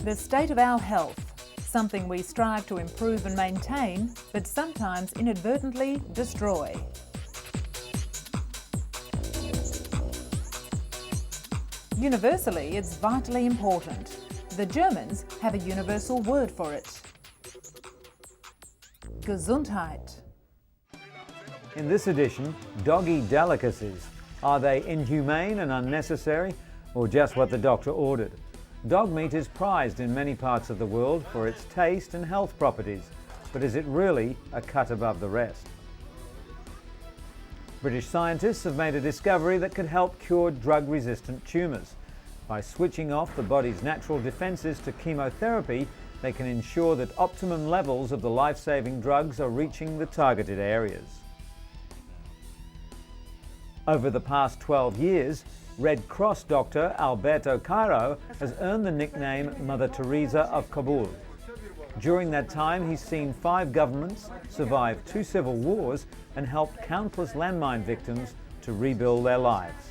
The state of our health, something we strive to improve and maintain, but sometimes inadvertently destroy. Universally, it's vitally important. The Germans have a universal word for it. Gesundheit. In this edition, doggy delicacies. Are they inhumane and unnecessary, or just what the doctor ordered? Dog meat is prized in many parts of the world for its taste and health properties, but is it really a cut above the rest? British scientists have made a discovery that could help cure drug-resistant tumours. By switching off the body's natural defences to chemotherapy, they can ensure that optimum levels of the life-saving drugs are reaching the targeted areas. Over the past 12 years, Red Cross doctor Alberto Cairo has earned the nickname Mother Teresa of Kabul. During that time, he's seen 5 governments, survived 2 civil wars, and helped countless landmine victims to rebuild their lives.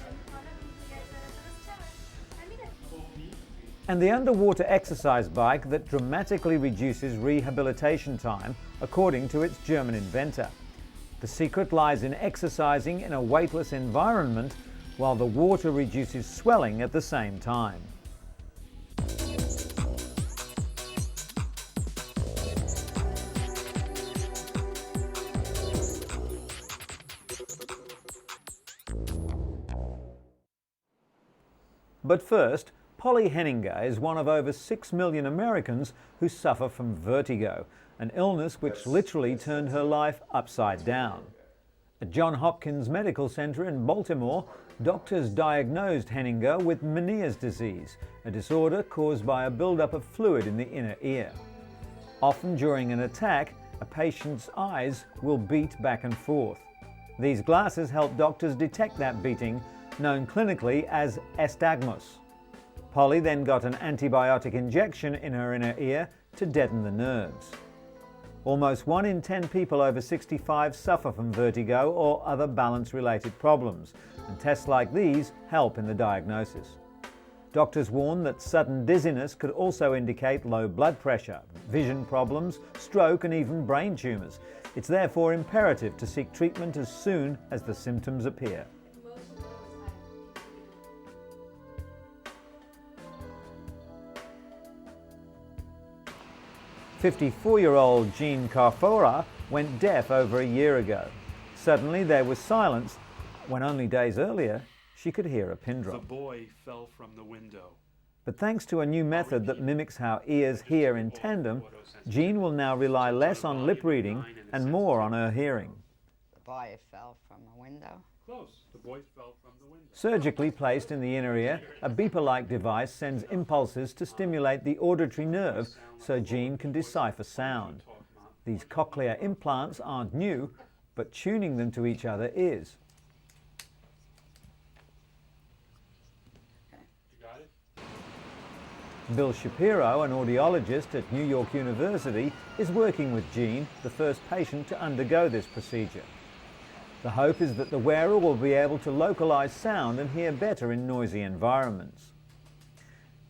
And the underwater exercise bike that dramatically reduces rehabilitation time, according to its German inventor. The secret lies in exercising in a weightless environment while the water reduces swelling at the same time. But first, Polly Henninger is one of over 6 million Americans who suffer from vertigo, an illness which literally turned her life upside down. At Johns Hopkins Medical Center in Baltimore, doctors diagnosed Henninger with Meniere's disease, a disorder caused by a buildup of fluid in the inner ear. Often during an attack, a patient's eyes will beat back and forth. These glasses help doctors detect that beating, known clinically as nystagmus. Polly then got an antibiotic injection in her inner ear to deaden the nerves. Almost 1 in 10 people over 65 suffer from vertigo or other balance-related problems, and tests like these help in the diagnosis. Doctors warn that sudden dizziness could also indicate low blood pressure, vision problems, stroke, and even brain tumours. It's therefore imperative to seek treatment as soon as the symptoms appear. 54-year-old Jean Carfora went deaf over a year ago. Suddenly there was silence when only days earlier she could hear a pin drop. The boy fell from the window. But thanks to a new method that mimics how ears hear in tandem, Jean will now rely less on lip reading and more on her hearing. The boy fell from a window. Close. The boy fell from the window. Surgically placed in the inner ear, a beeper-like device sends impulses to stimulate the auditory nerve so Jean can decipher sound. These cochlear implants aren't new, but tuning them to each other is. You got it? Bill Shapiro, an audiologist at New York University, is working with Jean, the first patient to undergo this procedure. The hope is that the wearer will be able to localize sound and hear better in noisy environments.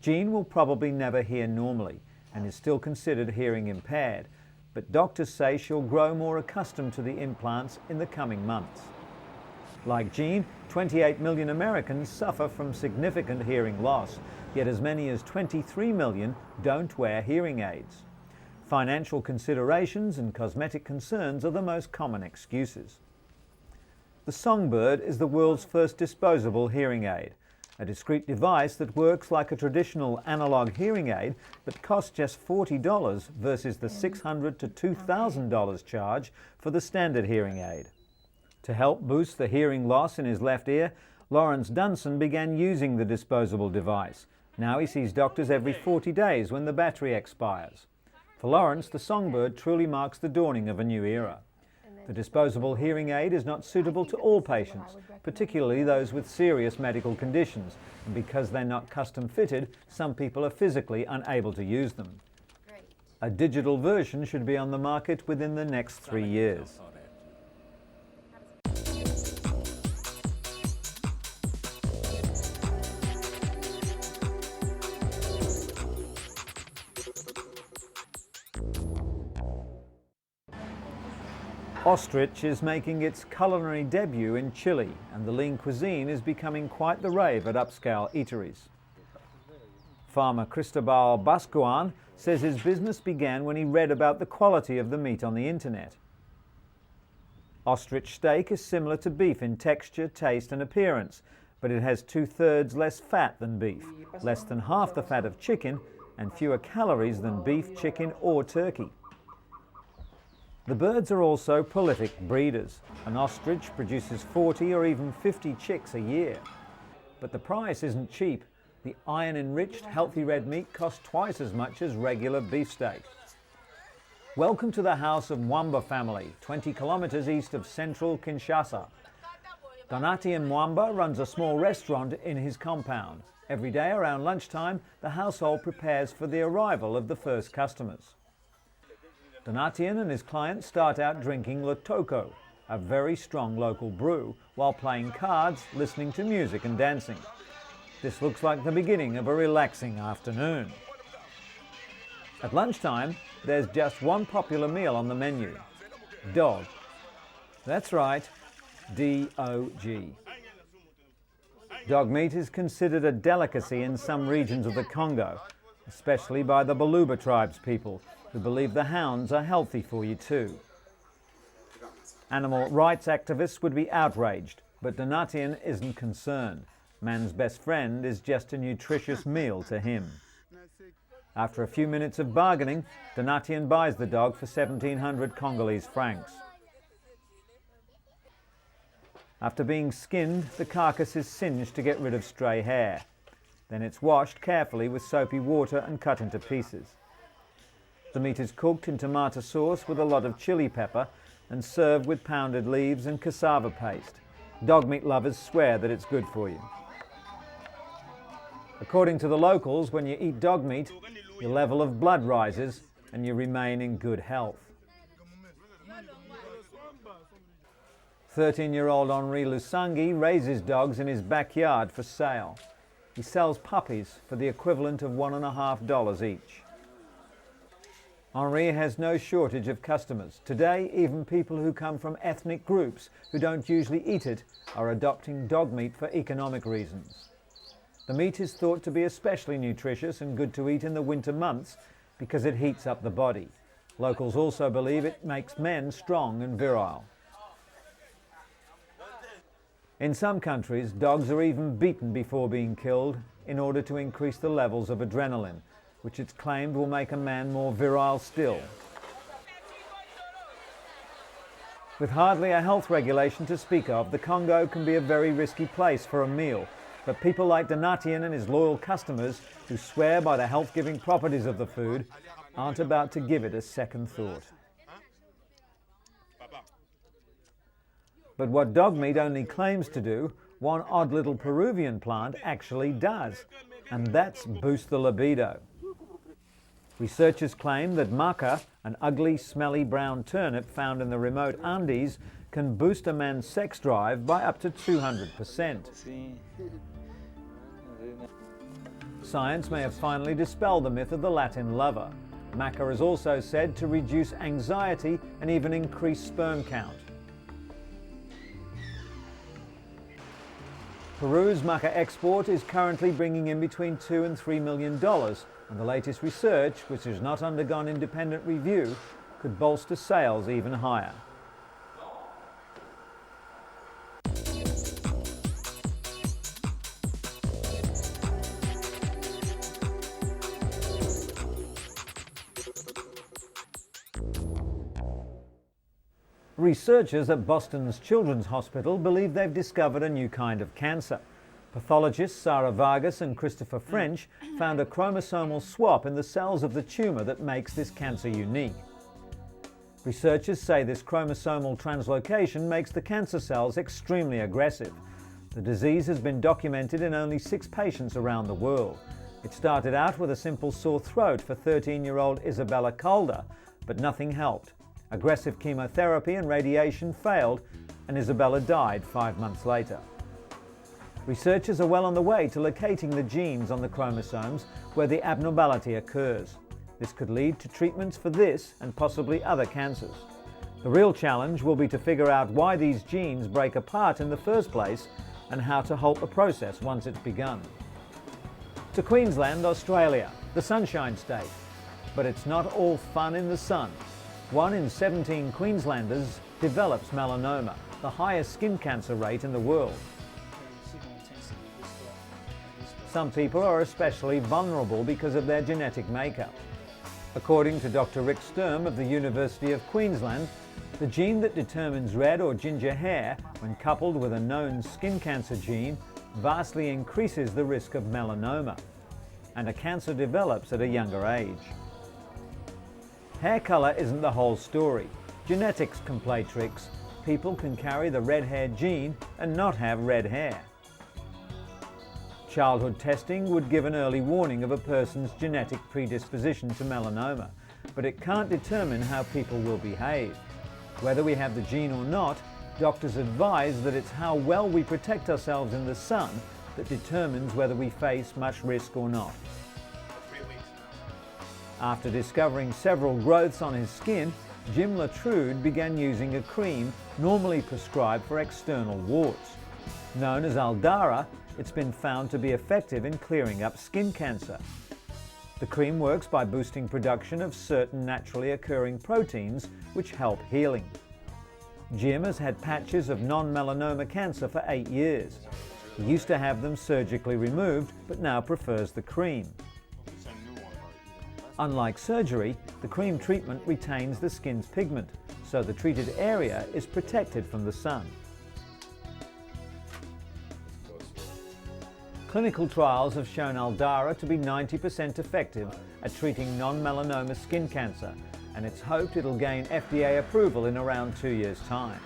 Jean will probably never hear normally and is still considered hearing impaired, but doctors say she'll grow more accustomed to the implants in the coming months. Like Jean, 28 million Americans suffer from significant hearing loss, yet as many as 23 million don't wear hearing aids. Financial considerations and cosmetic concerns are the most common excuses. The Songbird is the world's first disposable hearing aid, a discrete device that works like a traditional analog hearing aid but costs just $40 versus the $600 to $2,000 charge for the standard hearing aid. To help boost the hearing loss in his left ear, Lawrence Dunson began using the disposable device. Now he sees doctors every 40 days when the battery expires. For Lawrence, the Songbird truly marks the dawning of a new era. The disposable hearing aid is not suitable to all patients, particularly those with serious medical conditions, and because they're not custom fitted, some people are physically unable to use them. A digital version should be on the market within the next 3 years. Ostrich is making its culinary debut in Chile, and the lean cuisine is becoming quite the rave at upscale eateries. Farmer Cristobal Bascuan says his business began when he read about the quality of the meat on the internet. Ostrich steak is similar to beef in texture, taste and appearance, but it has 2/3 less fat than beef, less than half the fat of chicken, and fewer calories than beef, chicken or turkey. The birds are also prolific breeders. An ostrich produces 40 or even 50 chicks a year. But the price isn't cheap. The iron-enriched, healthy red meat costs twice as much as regular beefsteak. Welcome to the house of Mwamba family, 20 kilometers east of central Kinshasa. Donatien Mwamba runs a small restaurant in his compound. Every day around lunchtime, the household prepares for the arrival of the first customers. Donatien and his clients start out drinking Lotoko, a very strong local brew, while playing cards, listening to music and dancing. This looks like the beginning of a relaxing afternoon. At lunchtime, there's just one popular meal on the menu: dog. That's right, D-O-G. Dog meat is considered a delicacy in some regions of the Congo, especially by the Baluba tribes people, who believe the hounds are healthy for you too. Animal rights activists would be outraged, but Donatien isn't concerned. Man's best friend is just a nutritious meal to him. After a few minutes of bargaining, Donatien buys the dog for 1,700 Congolese francs. After being skinned, the carcass is singed to get rid of stray hair. Then it's washed carefully with soapy water and cut into pieces. The meat is cooked in tomato sauce with a lot of chili pepper and served with pounded leaves and cassava paste. Dog meat lovers swear that it's good for you. According to the locals, when you eat dog meat, your level of blood rises and you remain in good health. 13-year-old Henri Lusangi raises dogs in his backyard for sale. He sells puppies for the equivalent of $1.50 each. Henri has no shortage of customers. Today, even people who come from ethnic groups who don't usually eat it are adopting dog meat for economic reasons. The meat is thought to be especially nutritious and good to eat in the winter months because it heats up the body. Locals also believe it makes men strong and virile. In some countries, dogs are even beaten before being killed in order to increase the levels of adrenaline, which it's claimed will make a man more virile still. With hardly a health regulation to speak of, the Congo can be a very risky place for a meal, but people like Donatien and his loyal customers, who swear by the health-giving properties of the food, aren't about to give it a second thought. But what dog meat only claims to do, one odd little Peruvian plant actually does, and that's boost the libido. Researchers claim that maca, an ugly, smelly brown turnip found in the remote Andes, can boost a man's sex drive by up to 200%. Science may have finally dispelled the myth of the Latin lover. Maca is also said to reduce anxiety and even increase sperm count. Peru's maca export is currently bringing in between $2 and $3 million, and the latest research, which has not undergone independent review, could bolster sales even higher. Researchers at Boston's Children's Hospital believe they've discovered a new kind of cancer. Pathologists Sarah Vargas and Christopher French found a chromosomal swap in the cells of the tumour that makes this cancer unique. Researchers say this chromosomal translocation makes the cancer cells extremely aggressive. The disease has been documented in only 6 patients around the world. It started out with a simple sore throat for 13-year-old Isabella Calder, but nothing helped. Aggressive chemotherapy and radiation failed, and Isabella died 5 months later. Researchers are well on the way to locating the genes on the chromosomes where the abnormality occurs. This could lead to treatments for this and possibly other cancers. The real challenge will be to figure out why these genes break apart in the first place and how to halt the process once it's begun. To Queensland, Australia, the Sunshine State. But it's not all fun in the sun. 1 in 17 Queenslanders develops melanoma, the highest skin cancer rate in the world. Some people are especially vulnerable because of their genetic makeup. According to Dr. Rick Sturm of the University of Queensland, the gene that determines red or ginger hair, when coupled with a known skin cancer gene, vastly increases the risk of melanoma, and a cancer develops at a younger age. Hair colour isn't the whole story. Genetics can play tricks. People can carry the red hair gene and not have red hair. Childhood testing would give an early warning of a person's genetic predisposition to melanoma, but it can't determine how people will behave. Whether we have the gene or not, doctors advise that it's how well we protect ourselves in the sun that determines whether we face much risk or not. After discovering several growths on his skin, Jim Latrude began using a cream normally prescribed for external warts. Known as Aldara, it's been found to be effective in clearing up skin cancer. The cream works by boosting production of certain naturally occurring proteins which help healing. Jim has had patches of non-melanoma cancer for 8 years. He used to have them surgically removed, but now prefers the cream. Unlike surgery, the cream treatment retains the skin's pigment, so the treated area is protected from the sun. Clinical trials have shown Aldara to be 90% effective at treating non-melanoma skin cancer, and it's hoped it'll gain FDA approval in around 2 years' time.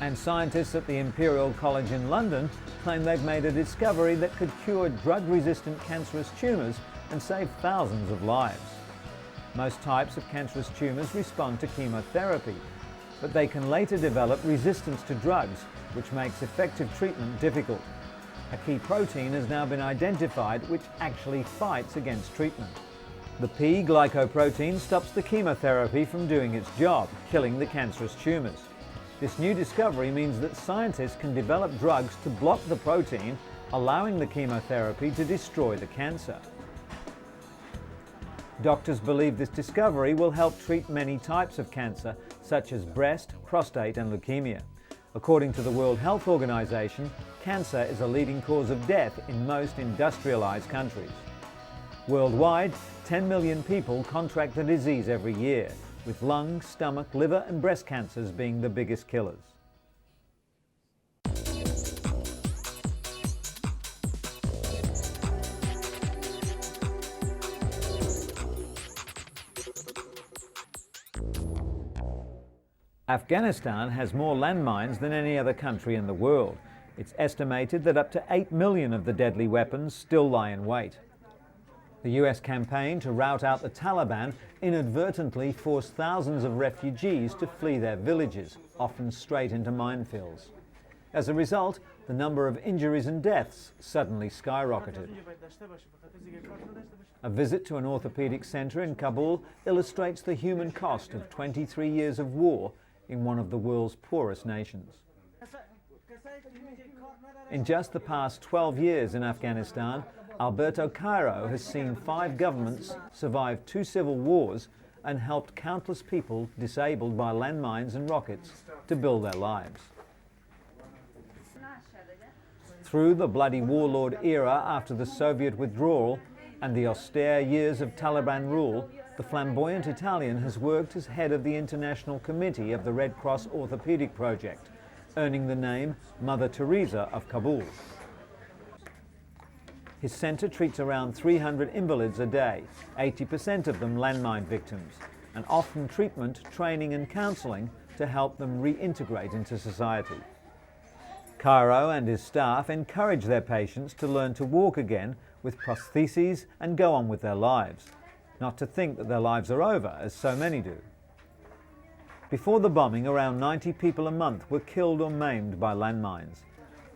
And scientists at the Imperial College in London claim they've made a discovery that could cure drug-resistant cancerous tumours and save thousands of lives. Most types of cancerous tumours respond to chemotherapy, but they can later develop resistance to drugs, which makes effective treatment difficult. A key protein has now been identified which actually fights against treatment. The P-glycoprotein stops the chemotherapy from doing its job, killing the cancerous tumours. This new discovery means that scientists can develop drugs to block the protein, allowing the chemotherapy to destroy the cancer. Doctors believe this discovery will help treat many types of cancer, such as breast, prostate and leukemia. According to the World Health Organization, cancer is a leading cause of death in most industrialized countries. Worldwide, 10 million people contract the disease every year, with lung, stomach, liver and breast cancers being the biggest killers. Afghanistan has more landmines than any other country in the world. It's estimated that up to 8 million of the deadly weapons still lie in wait. The US campaign to rout out the Taliban inadvertently forced thousands of refugees to flee their villages, often straight into minefields. As a result, the number of injuries and deaths suddenly skyrocketed. A visit to an orthopedic centre in Kabul illustrates the human cost of 23 years of war in one of the world's poorest nations. In just the past 12 years in Afghanistan, Alberto Cairo has seen 5 governments survive 2 civil wars and helped countless people disabled by landmines and rockets to build their lives. Through the bloody warlord era after the Soviet withdrawal and the austere years of Taliban rule, the flamboyant Italian has worked as head of the International Committee of the Red Cross Orthopedic Project, earning the name Mother Teresa of Kabul. His centre treats around 300 invalids a day, 80% of them landmine victims, and often treatment, training and counselling to help them reintegrate into society. Cairo and his staff encourage their patients to learn to walk again with prostheses and go on with their lives, not to think that their lives are over, as so many do. Before the bombing, around 90 people a month were killed or maimed by landmines.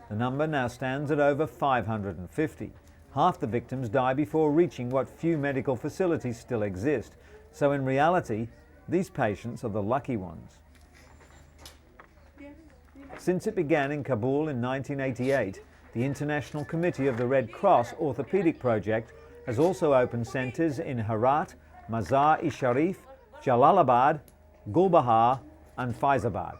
The number now stands at over 550. Half the victims die before reaching what few medical facilities still exist, so in reality, these patients are the lucky ones. Since it began in Kabul in 1988, the International Committee of the Red Cross Orthopedic Project has also opened centres in Herat, Mazar-e-Sharif, Jalalabad, Gulbahar and Faizabad.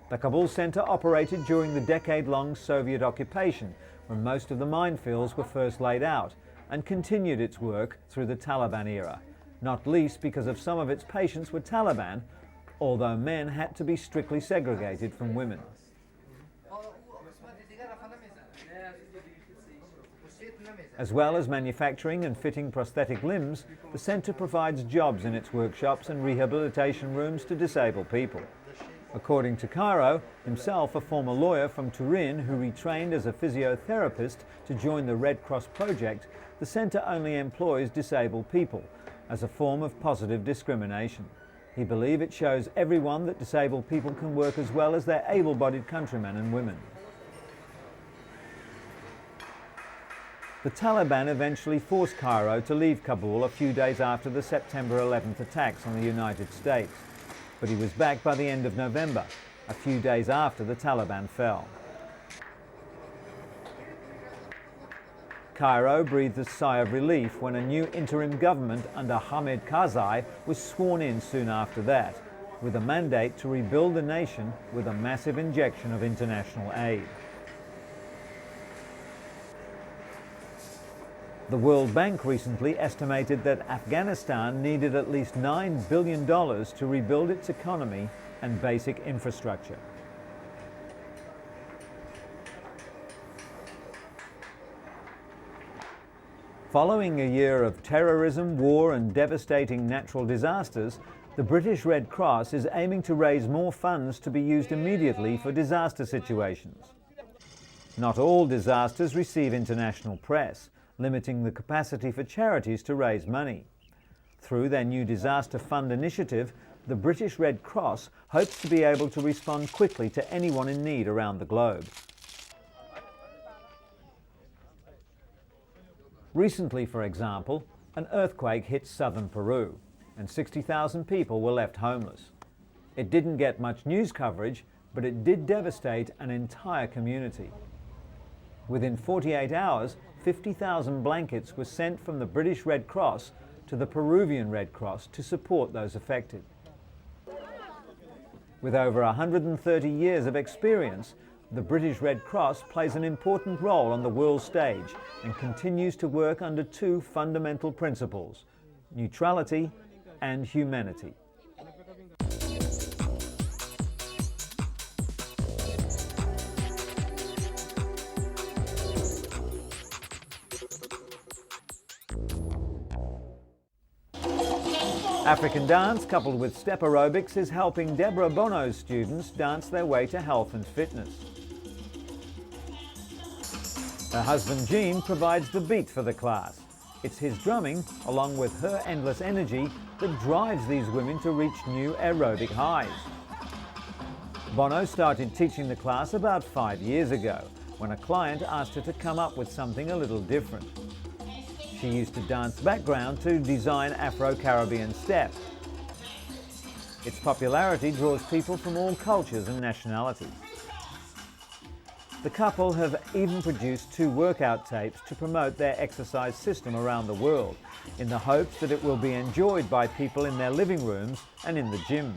The Kabul centre operated during the decade-long Soviet occupation, when most of the minefields were first laid out, and continued its work through the Taliban era, not least because of some of its patients were Taliban, although men had to be strictly segregated from women. As well as manufacturing and fitting prosthetic limbs, the centre provides jobs in its workshops and rehabilitation rooms to disabled people. According to Cairo, himself a former lawyer from Turin who retrained as a physiotherapist to join the Red Cross project, the centre only employs disabled people as a form of positive discrimination. He believes it shows everyone that disabled people can work as well as their able-bodied countrymen and women. The Taliban eventually forced Cairo to leave Kabul a few days after the September 11th attacks on the United States, but he was back by the end of November, a few days after the Taliban fell. Cairo breathed a sigh of relief when a new interim government under Hamid Karzai was sworn in soon after that, with a mandate to rebuild the nation with a massive injection of international aid. The World Bank recently estimated that Afghanistan needed at least $9 billion to rebuild its economy and basic infrastructure. Following a year of terrorism, war and devastating natural disasters, the British Red Cross is aiming to raise more funds to be used immediately for disaster situations. Not all disasters receive international press, limiting the capacity for charities to raise money. Through their new Disaster Fund initiative, the British Red Cross hopes to be able to respond quickly to anyone in need around the globe. Recently, for example, an earthquake hit southern Peru, and 60,000 people were left homeless. It didn't get much news coverage, but it did devastate an entire community. Within 48 hours, 50,000 blankets were sent from the British Red Cross to the Peruvian Red Cross to support those affected. With over 130 years of experience, the British Red Cross plays an important role on the world stage and continues to work under two fundamental principles: neutrality and humanity. African dance coupled with step aerobics is helping Deborah Bono's students dance their way to health and fitness. Her husband Gene provides the beat for the class. It's his drumming, along with her endless energy, that drives these women to reach new aerobic highs. Bono started teaching the class about 5 years ago, when a client asked her to come up with something a little different. She used a dance background to design Afro-Caribbean step. Its popularity draws people from all cultures and nationalities. The couple have even produced 2 workout tapes to promote their exercise system around the world, in the hopes that it will be enjoyed by people in their living rooms and in the gyms.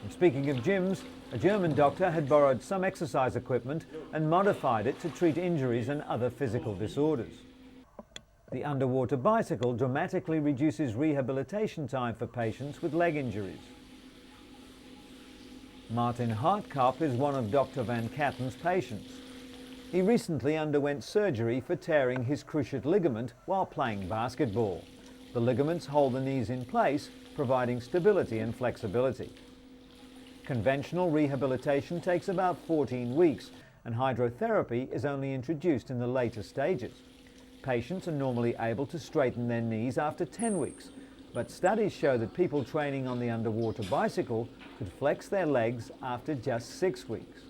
Speaking of gyms, a German doctor had borrowed some exercise equipment and modified it to treat injuries and other physical disorders. The underwater bicycle dramatically reduces rehabilitation time for patients with leg injuries. Martin Hartkop is one of Dr. Van Katten's patients. He recently underwent surgery for tearing his cruciate ligament while playing basketball. The ligaments hold the knees in place, providing stability and flexibility. Conventional rehabilitation takes about 14 weeks, and hydrotherapy is only introduced in the later stages. Patients are normally able to straighten their knees after 10 weeks, but studies show that people training on the underwater bicycle could flex their legs after just 6 weeks.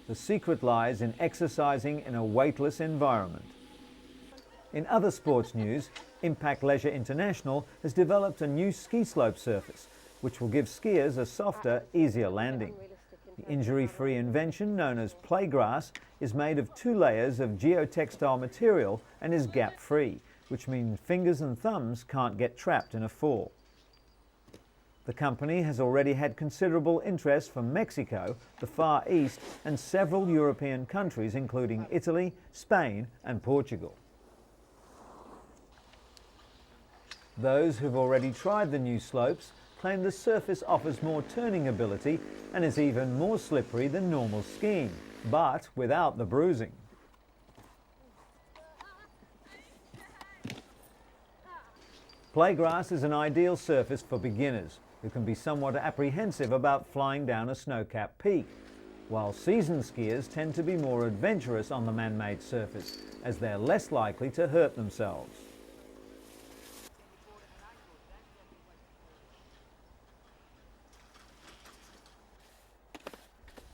The secret lies in exercising in a weightless environment. In other sports news, Impact Leisure International has developed a new ski slope surface, which will give skiers a softer, easier landing. The injury-free invention, known as Playgrass, is made of 2 layers of geotextile material and is gap-free, which means fingers and thumbs can't get trapped in a fall. The company has already had considerable interest from Mexico, the Far East, and several European countries, including Italy, Spain, and Portugal. Those who've already tried the new slopes claim the surface offers more turning ability and is even more slippery than normal skiing, but without the bruising. Playgrass is an ideal surface for beginners who can be somewhat apprehensive about flying down a snow-capped peak, while seasoned skiers tend to be more adventurous on the man-made surface, as they're less likely to hurt themselves.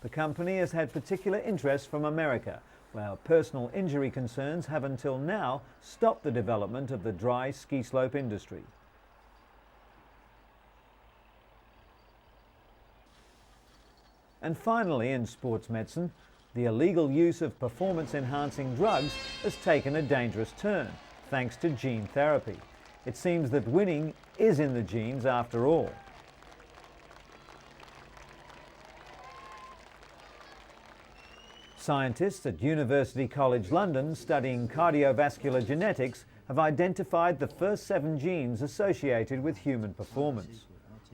The company has had particular interest from America, where personal injury concerns have until now stopped the development of the dry ski slope industry. And finally, in sports medicine, the illegal use of performance-enhancing drugs has taken a dangerous turn, thanks to gene therapy. It seems that winning is in the genes after all. Scientists at University College London studying cardiovascular genetics have identified the first 7 genes associated with human performance.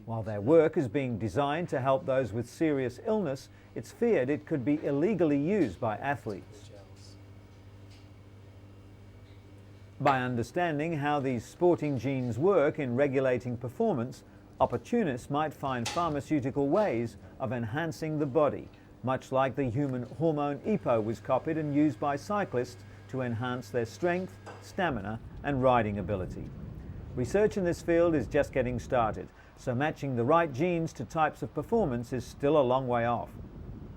While their work is being designed to help those with serious illness, it's feared it could be illegally used by athletes. By understanding how these sporting genes work in regulating performance, opportunists might find pharmaceutical ways of enhancing the body, much like the human hormone EPO was copied and used by cyclists to enhance their strength, stamina, and riding ability. Research in this field is just getting started, so matching the right genes to types of performance is still a long way off.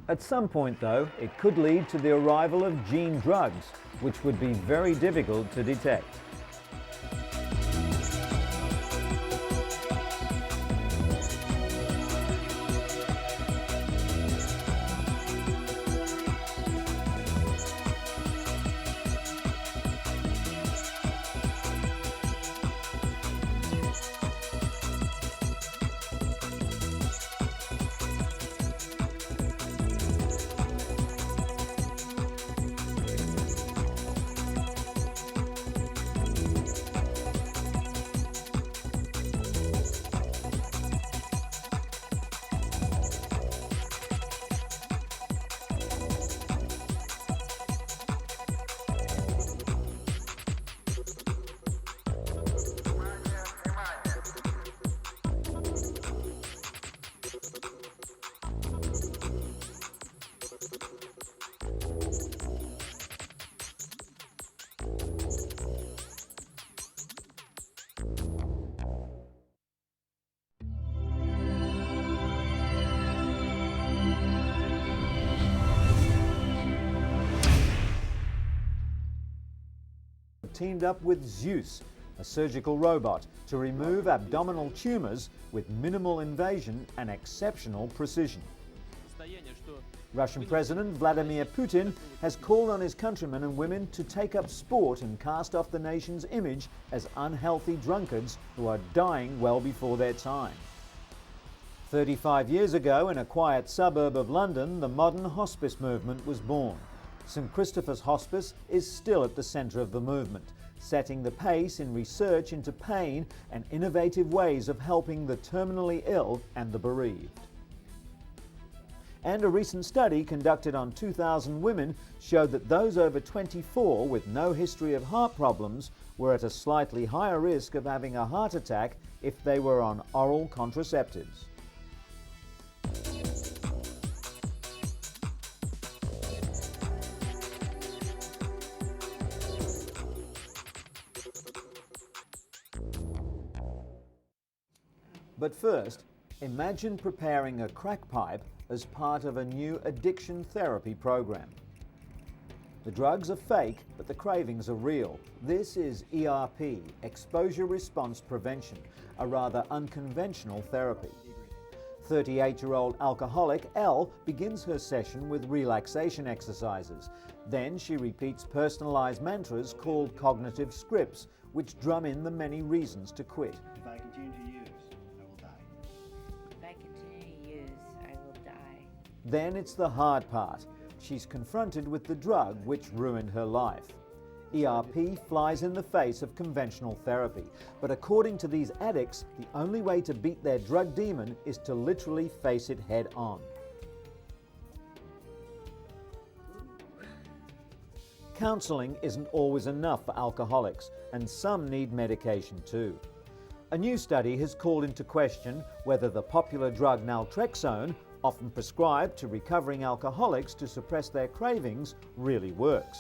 At some point, though, it could lead to the arrival of gene drugs, which would be very difficult to detect. Teamed up with Zeus, a surgical robot, to remove abdominal tumours with minimal invasion and exceptional precision. Russian President Vladimir Putin has called on his countrymen and women to take up sport and cast off the nation's image as unhealthy drunkards who are dying well before their time. 35 years ago, in a quiet suburb of London, the modern hospice movement was born. St Christopher's Hospice is still at the centre of the movement, setting the pace in research into pain and innovative ways of helping the terminally ill and the bereaved. And a recent study conducted on 2,000 women showed that those over 24 with no history of heart problems were at a slightly higher risk of having a heart attack if they were on oral contraceptives. But first, imagine preparing a crack pipe as part of a new addiction therapy program. The drugs are fake, but the cravings are real. This is ERP, Exposure Response Prevention, a rather unconventional therapy. 38-year-old alcoholic Elle begins her session with relaxation exercises. Then she repeats personalized mantras called cognitive scripts, which drum in the many reasons to quit. If I continue to use, I will die. If I continue to use, I will die. Then it's the hard part. She's confronted with the drug which ruined her life. ERP flies in the face of conventional therapy, but according to these addicts, the only way to beat their drug demon is to literally face it head on. Counselling isn't always enough for alcoholics, and some need medication too. A new study has called into question whether the popular drug naltrexone, often prescribed to recovering alcoholics to suppress their cravings, really works.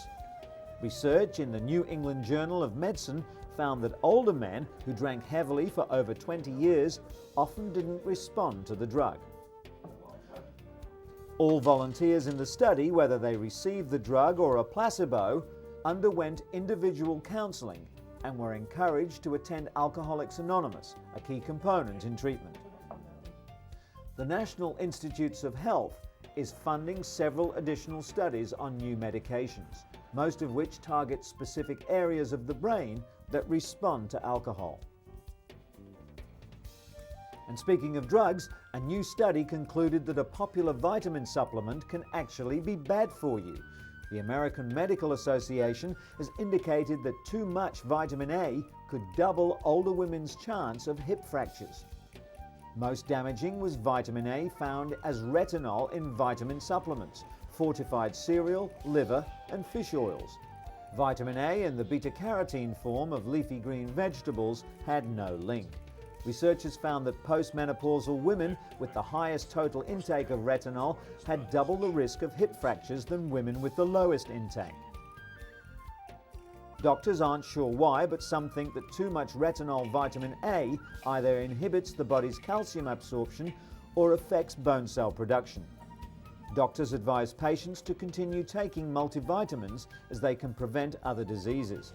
Research in the New England Journal of Medicine found that older men who drank heavily for over 20 years often didn't respond to the drug. All volunteers in the study, whether they received the drug or a placebo, underwent individual counselling and were encouraged to attend Alcoholics Anonymous, a key component in treatment. The National Institutes of Health is funding several additional studies on new medications, most of which target specific areas of the brain that respond to alcohol. And speaking of drugs, a new study concluded that a popular vitamin supplement can actually be bad for you. The American Medical Association has indicated that too much vitamin A could double older women's chance of hip fractures. Most damaging was vitamin A found as retinol in vitamin supplements, fortified cereal, liver and fish oils. Vitamin A in the beta-carotene form of leafy green vegetables had no link. Researchers found that postmenopausal women with the highest total intake of retinol had double the risk of hip fractures than women with the lowest intake. Doctors aren't sure why, but some think that too much retinol vitamin A either inhibits the body's calcium absorption or affects bone cell production. Doctors advise patients to continue taking multivitamins as they can prevent other diseases.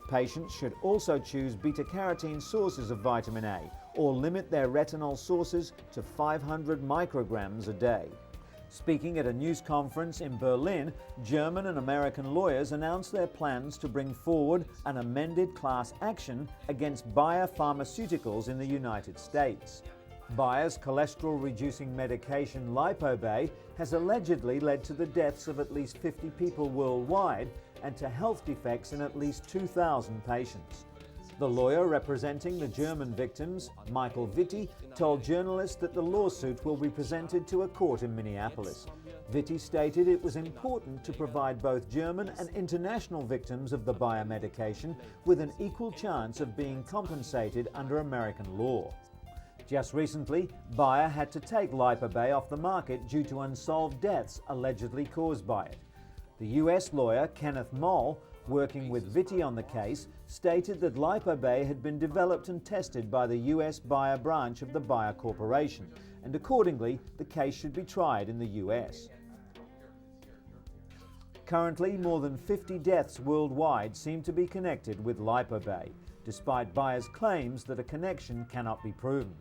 Patients should also choose beta-carotene sources of vitamin A or limit their retinol sources to 500 micrograms a day. Speaking at a news conference in Berlin, German and American lawyers announced their plans to bring forward an amended class action against Bayer Pharmaceuticals in the United States. Bayer's cholesterol-reducing medication Lipobay has allegedly led to the deaths of at least 50 people worldwide and to health defects in at least 2,000 patients. The lawyer representing the German victims, Michael Vitti, told journalists that the lawsuit will be presented to a court in Minneapolis. Vitti stated it was important to provide both German and international victims of the Bayer medication with an equal chance of being compensated under American law. Just recently, Bayer had to take Lipobay off the market due to unsolved deaths allegedly caused by it. The US lawyer Kenneth Moll, working with Vitti on the case, stated that Lipobay had been developed and tested by the US Bayer branch of the Bayer Corporation, and accordingly, the case should be tried in the US. Currently, more than 50 deaths worldwide seem to be connected with Lipobay, despite Bayer's claims that a connection cannot be proven.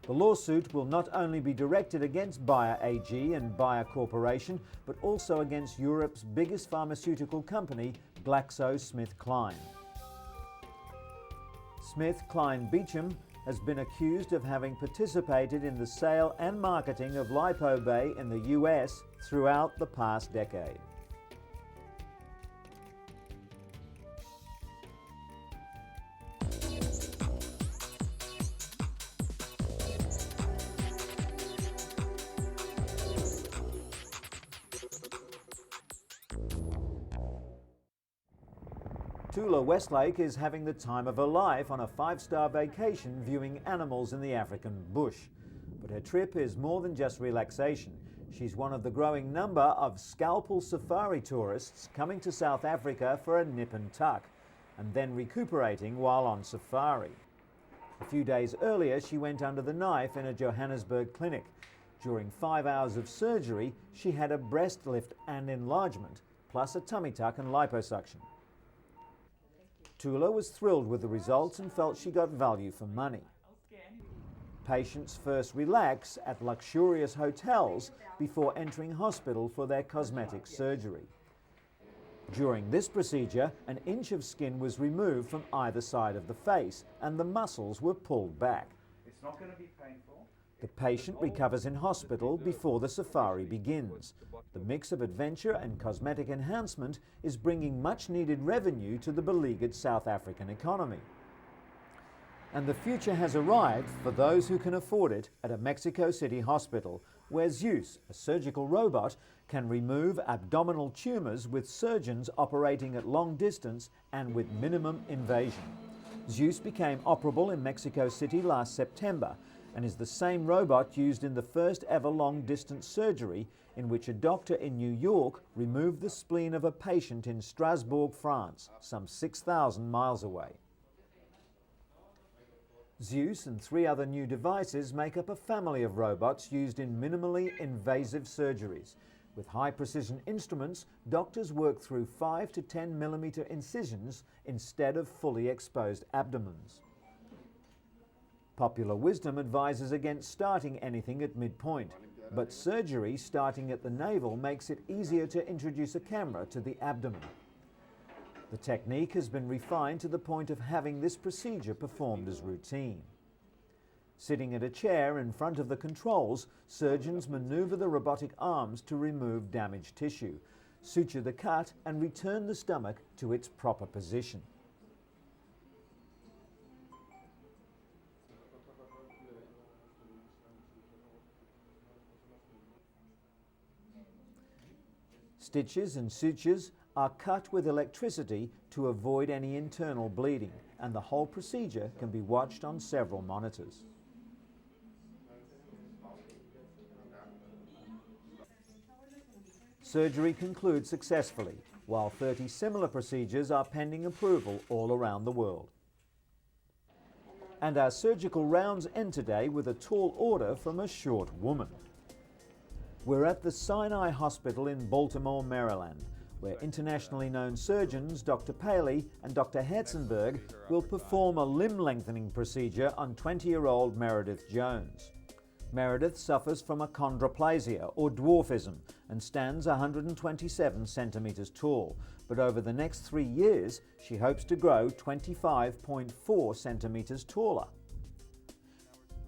The lawsuit will not only be directed against Bayer AG and Bayer Corporation, but also against Europe's biggest pharmaceutical company, GlaxoSmithKline. SmithKline Beecham has been accused of having participated in the sale and marketing of Lipobay in the US throughout the past decade. Tula Westlake is having the time of her life on a 5-star vacation viewing animals in the African bush. But her trip is more than just relaxation. She's one of the growing number of scalpel safari tourists coming to South Africa for a nip and tuck, and then recuperating while on safari. A few days earlier, she went under the knife in a Johannesburg clinic. During 5 hours of surgery, she had a breast lift and enlargement, plus a tummy tuck and liposuction. Tula was thrilled with the results and felt she got value for money. Patients first relax at luxurious hotels before entering hospital for their cosmetic surgery. During this procedure, an inch of skin was removed from either side of the face and the muscles were pulled back. It's not going to be painful. The patient recovers in hospital before the safari begins. The mix of adventure and cosmetic enhancement is bringing much needed revenue to the beleaguered South African economy. And the future has arrived for those who can afford it at a Mexico City hospital, where Zeus, a surgical robot, can remove abdominal tumours with surgeons operating at long distance and with minimum invasion. Zeus became operable in Mexico City last September and is the same robot used in the first ever long-distance surgery in which a doctor in New York removed the spleen of a patient in Strasbourg, France, some 6,000 miles away. Zeus and 3 other new devices make up a family of robots used in minimally invasive surgeries. With high-precision instruments, doctors work through 5 to 10 millimeter incisions instead of fully exposed abdomens. Popular wisdom advises against starting anything at midpoint, but surgery starting at the navel makes it easier to introduce a camera to the abdomen. The technique has been refined to the point of having this procedure performed as routine. Sitting at a chair in front of the controls, surgeons maneuver the robotic arms to remove damaged tissue, suture the cut and return the stomach to its proper position. Stitches and sutures are cut with electricity to avoid any internal bleeding, and the whole procedure can be watched on several monitors. Surgery concludes successfully, while 30 similar procedures are pending approval all around the world. And our surgical rounds end today with a tall order from a short woman. We're at the Sinai Hospital in Baltimore, Maryland, where internationally known surgeons Dr. Paley and Dr. Hetzenberg will perform a limb lengthening procedure on 20-year-old Meredith Jones. Meredith suffers from achondroplasia or dwarfism and stands 127 centimetres tall, but over the next 3 years she hopes to grow 25.4 centimetres taller.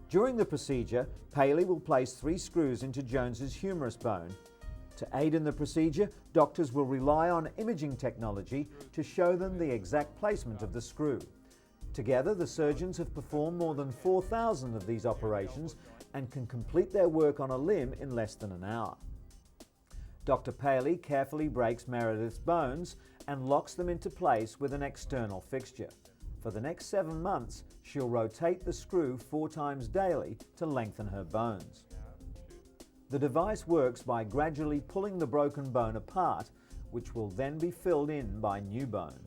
During the procedure, Paley will place 3 screws into Jones's humerus bone. To aid in the procedure, doctors will rely on imaging technology to show them the exact placement of the screw. Together, the surgeons have performed more than 4,000 of these operations and can complete their work on a limb in less than an hour. Dr. Paley carefully breaks Meredith's bones and locks them into place with an external fixture. For the next 7 months, she'll rotate the screw 4 times daily to lengthen her bones. The device works by gradually pulling the broken bone apart, which will then be filled in by new bone.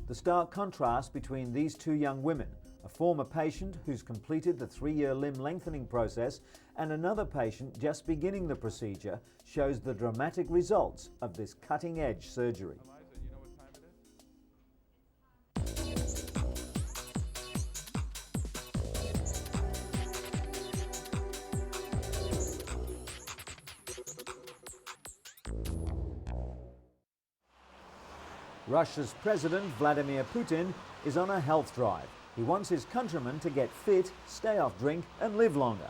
The stark contrast between these 2 young women, a former patient who's completed the 3-year limb lengthening process and another patient just beginning the procedure, shows the dramatic results of this cutting-edge surgery. Russia's President Vladimir Putin is on a health drive. He wants his countrymen to get fit, stay off drink and live longer.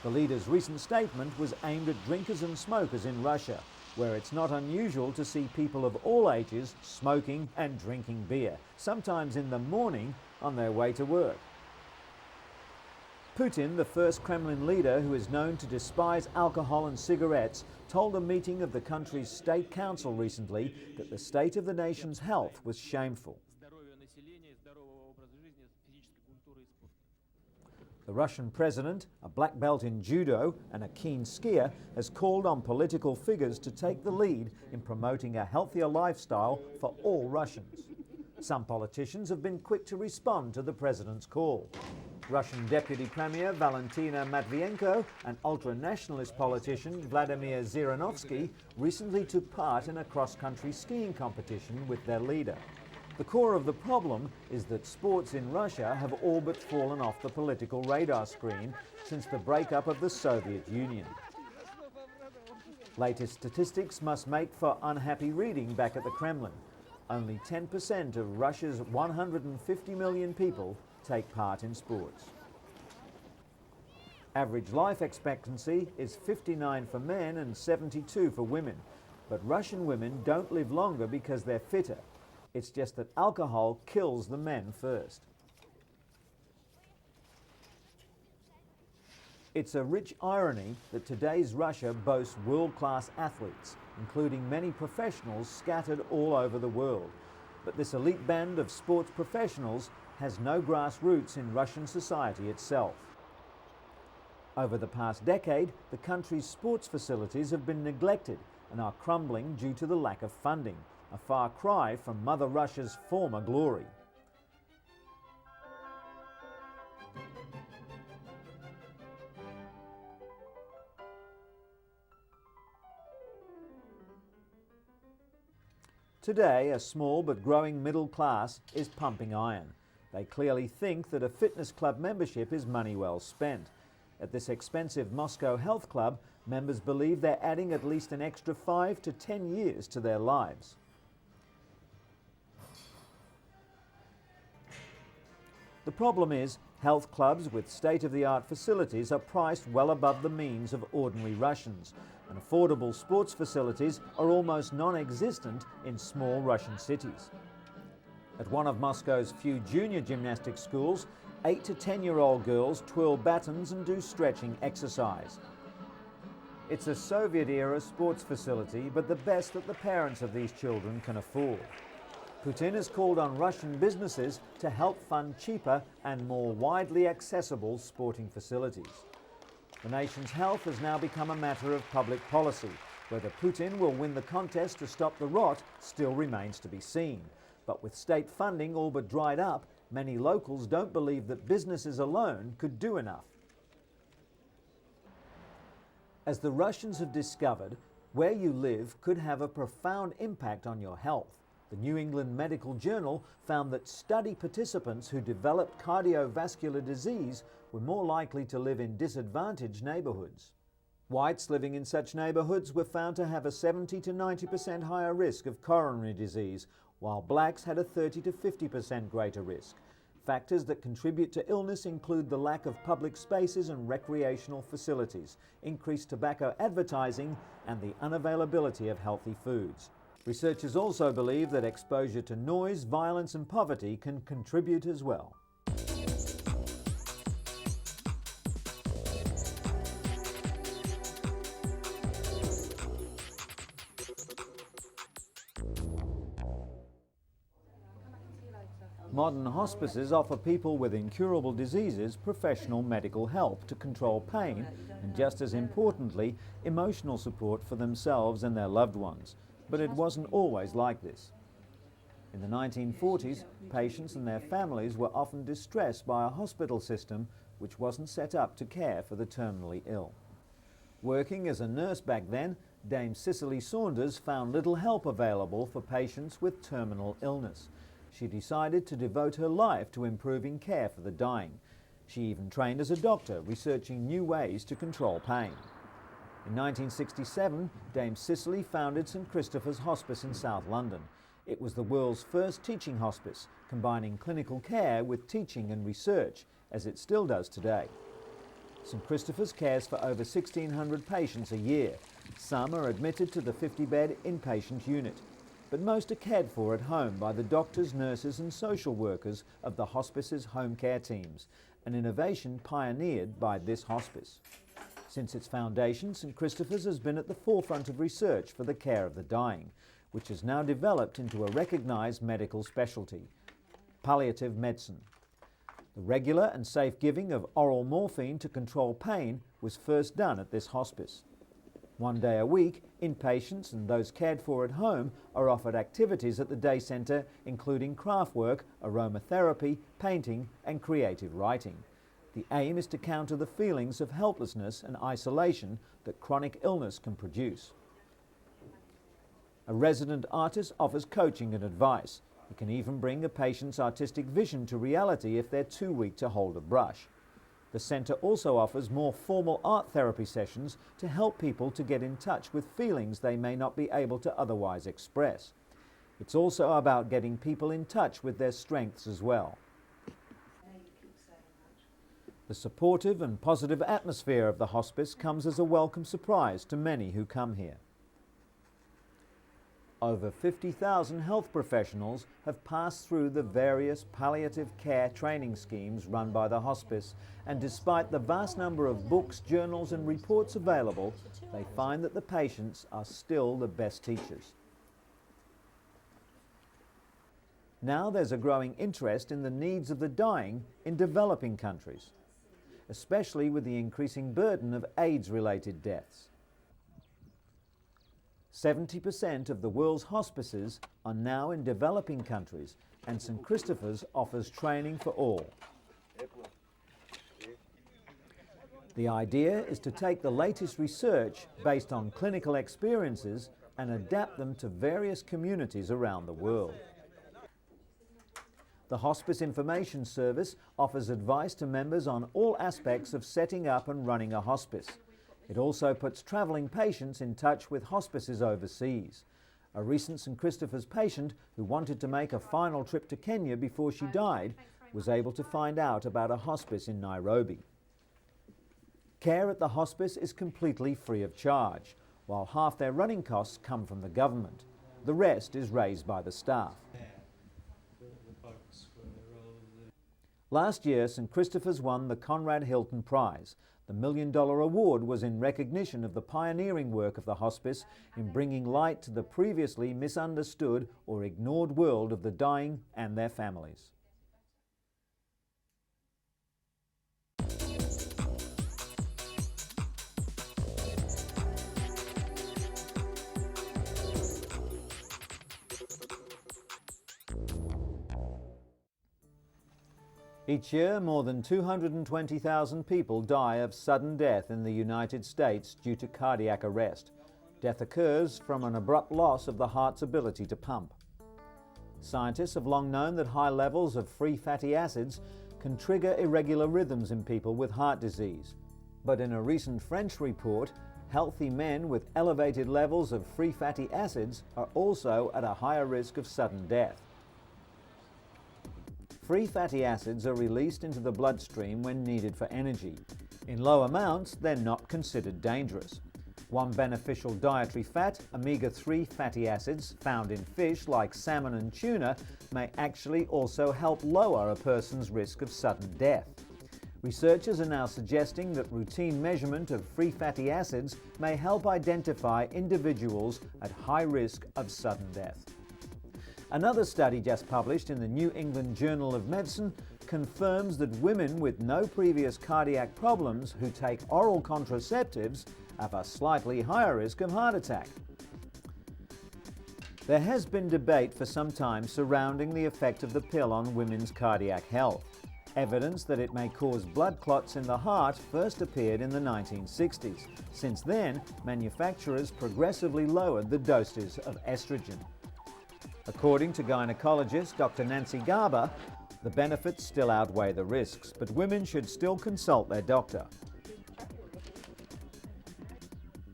The leader's recent statement was aimed at drinkers and smokers in Russia, where it's not unusual to see people of all ages smoking and drinking beer, sometimes in the morning on their way to work. Putin, the first Kremlin leader who is known to despise alcohol and cigarettes, told a meeting of the country's state council recently that the state of the nation's health was shameful. The Russian president, a black belt in judo and a keen skier, has called on political figures to take the lead in promoting a healthier lifestyle for all Russians. Some politicians have been quick to respond to the president's call. Russian Deputy Premier Valentina Matvienko and ultra-nationalist politician Vladimir Zhirinovsky recently took part in a cross-country skiing competition with their leader. The core of the problem is that sports in Russia have all but fallen off the political radar screen since the breakup of the Soviet Union. Latest statistics must make for unhappy reading back at the Kremlin. Only 10% of Russia's 150 million people take part in sports. Average life expectancy is 59 for men and 72 for women. But Russian women don't live longer because they're fitter. It's just that alcohol kills the men first. It's a rich irony that today's Russia boasts world-class athletes, including many professionals scattered all over the world. But this elite band of sports professionals has no grassroots in Russian society itself. Over the past decade, the country's sports facilities have been neglected and are crumbling due to the lack of funding, a far cry from Mother Russia's former glory. Today, a small but growing middle class is pumping iron. They clearly think that a fitness club membership is money well spent. At this expensive Moscow health club, members believe they're adding at least an extra 5 to 10 years to their lives. The problem is, health clubs with state-of-the-art facilities are priced well above the means of ordinary Russians, and affordable sports facilities are almost non-existent in small Russian cities. At one of Moscow's few junior gymnastic schools, 8 to 10-year-old girls twirl batons and do stretching exercise. It's a Soviet-era sports facility, but the best that the parents of these children can afford. Putin has called on Russian businesses to help fund cheaper and more widely accessible sporting facilities. The nation's health has now become a matter of public policy. Whether Putin will win the contest to stop the rot still remains to be seen. But with state funding all but dried up, many locals don't believe that businesses alone could do enough. As the Russians have discovered, where you live could have a profound impact on your health. The New England Medical Journal found that study participants who developed cardiovascular disease were more likely to live in disadvantaged neighborhoods. Whites living in such neighborhoods were found to have a 70 to 90% higher risk of coronary disease, while blacks had a 30 to 50% greater risk. Factors that contribute to illness include the lack of public spaces and recreational facilities, increased tobacco advertising, and the unavailability of healthy foods. Researchers also believe that exposure to noise, violence, and poverty can contribute as well. Modern hospices offer people with incurable diseases professional medical help to control pain and, just as importantly, emotional support for themselves and their loved ones. But it wasn't always like this. In the 1940s, patients and their families were often distressed by a hospital system which wasn't set up to care for the terminally ill. Working as a nurse back then, Dame Cicely Saunders found little help available for patients with terminal illness. She decided to devote her life to improving care for the dying. She even trained as a doctor, researching new ways to control pain. In 1967, Dame Cicely founded St Christopher's Hospice in South London. It was the world's first teaching hospice, combining clinical care with teaching and research, as it still does today. St Christopher's cares for over 1,600 patients a year. Some are admitted to the 50-bed inpatient unit, but most are cared for at home by the doctors, nurses and social workers of the hospice's home care teams, an innovation pioneered by this hospice. Since its foundation, St Christopher's has been at the forefront of research for the care of the dying, which has now developed into a recognised medical specialty, palliative medicine. The regular and safe giving of oral morphine to control pain was first done at this hospice. 1 day a week, inpatients and those cared for at home are offered activities at the day centre, including craft work, aromatherapy, painting and creative writing. The aim is to counter the feelings of helplessness and isolation that chronic illness can produce. A resident artist offers coaching and advice. He can even bring a patient's artistic vision to reality if they're too weak to hold a brush. The centre also offers more formal art therapy sessions to help people to get in touch with feelings they may not be able to otherwise express. It's also about getting people in touch with their strengths as well. The supportive and positive atmosphere of the hospice comes as a welcome surprise to many who come here. Over 50,000 health professionals have passed through the various palliative care training schemes run by the hospice, and despite the vast number of books, journals and reports available, they find that the patients are still the best teachers. Now there's a growing interest in the needs of the dying in developing countries, especially with the increasing burden of AIDS-related deaths. 70% of the world's hospices are now in developing countries, and St Christopher's offers training for all. The idea is to take the latest research based on clinical experiences and adapt them to various communities around the world. The Hospice Information Service offers advice to members on all aspects of setting up and running a hospice. It also puts travelling patients in touch with hospices overseas. A recent St Christopher's patient who wanted to make a final trip to Kenya before she died was able to find out about a hospice in Nairobi. Care at the hospice is completely free of charge, while half their running costs come from the government. The rest is raised by the staff. Last year, St Christopher's won the Conrad Hilton Prize. The $1 Million award was in recognition of the pioneering work of the hospice in bringing light to the previously misunderstood or ignored world of the dying and their families. Each year, more than 220,000 people die of sudden death in the United States due to cardiac arrest. Death occurs from an abrupt loss of the heart's ability to pump. Scientists have long known that high levels of free fatty acids can trigger irregular rhythms in people with heart disease. But in a recent French report, healthy men with elevated levels of free fatty acids are also at a higher risk of sudden death. Free fatty acids are released into the bloodstream when needed for energy. In low amounts, they're not considered dangerous. One beneficial dietary fat, omega-3 fatty acids, found in fish like salmon and tuna, may actually also help lower a person's risk of sudden death. Researchers are now suggesting that routine measurement of free fatty acids may help identify individuals at high risk of sudden death. Another study just published in the New England Journal of Medicine confirms that women with no previous cardiac problems who take oral contraceptives have a slightly higher risk of heart attack. There has been debate for some time surrounding the effect of the pill on women's cardiac health. Evidence that it may cause blood clots in the heart first appeared in the 1960s. Since then, manufacturers progressively lowered the doses of estrogen. According to gynecologist Dr. Nancy Garber, the benefits still outweigh the risks, but women should still consult their doctor.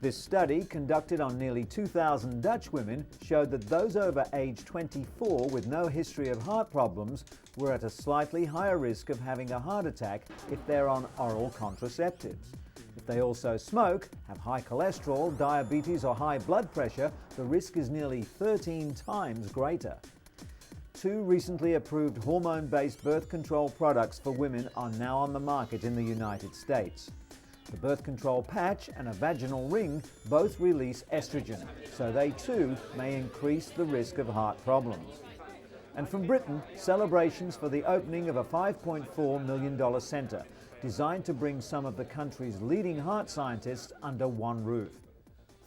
This study, conducted on nearly 2,000 Dutch women, showed that those over age 24 with no history of heart problems were at a slightly higher risk of having a heart attack if they're on oral contraceptives. If they also smoke, have high cholesterol, diabetes or high blood pressure, the risk is nearly 13 times greater. 2 recently approved hormone-based birth control products for women are now on the market in the United States. The birth control patch and a vaginal ring both release estrogen, so they too may increase the risk of heart problems. And from Britain, celebrations for the opening of a $5.4 million centre designed to bring some of the country's leading heart scientists under one roof.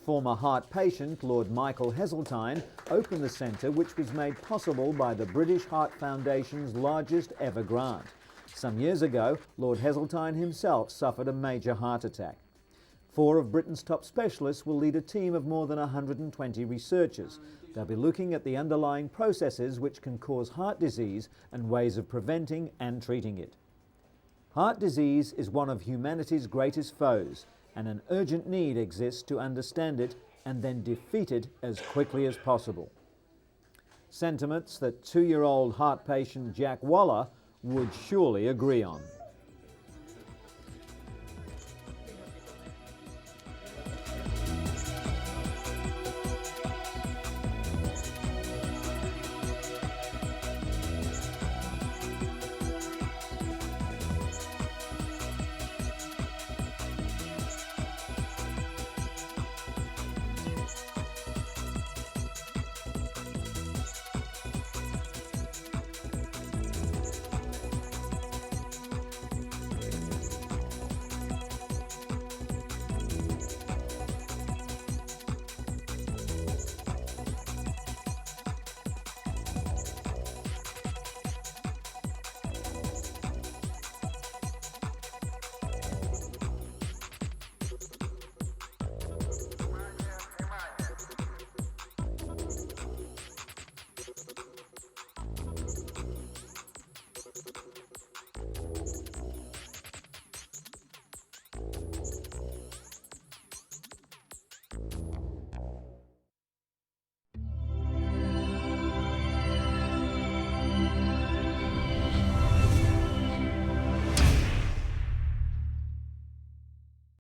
Former heart patient Lord Michael Heseltine opened the centre, which was made possible by the British Heart Foundation's largest ever grant. Some years ago, Lord Heseltine himself suffered a major heart attack. 4 of Britain's top specialists will lead a team of more than 120 researchers. They'll be looking at the underlying processes which can cause heart disease and ways of preventing and treating it. Heart disease is one of humanity's greatest foes, and an urgent need exists to understand it and then defeat it as quickly as possible. Sentiments that 2-year-old heart patient Jack Waller would surely agree on.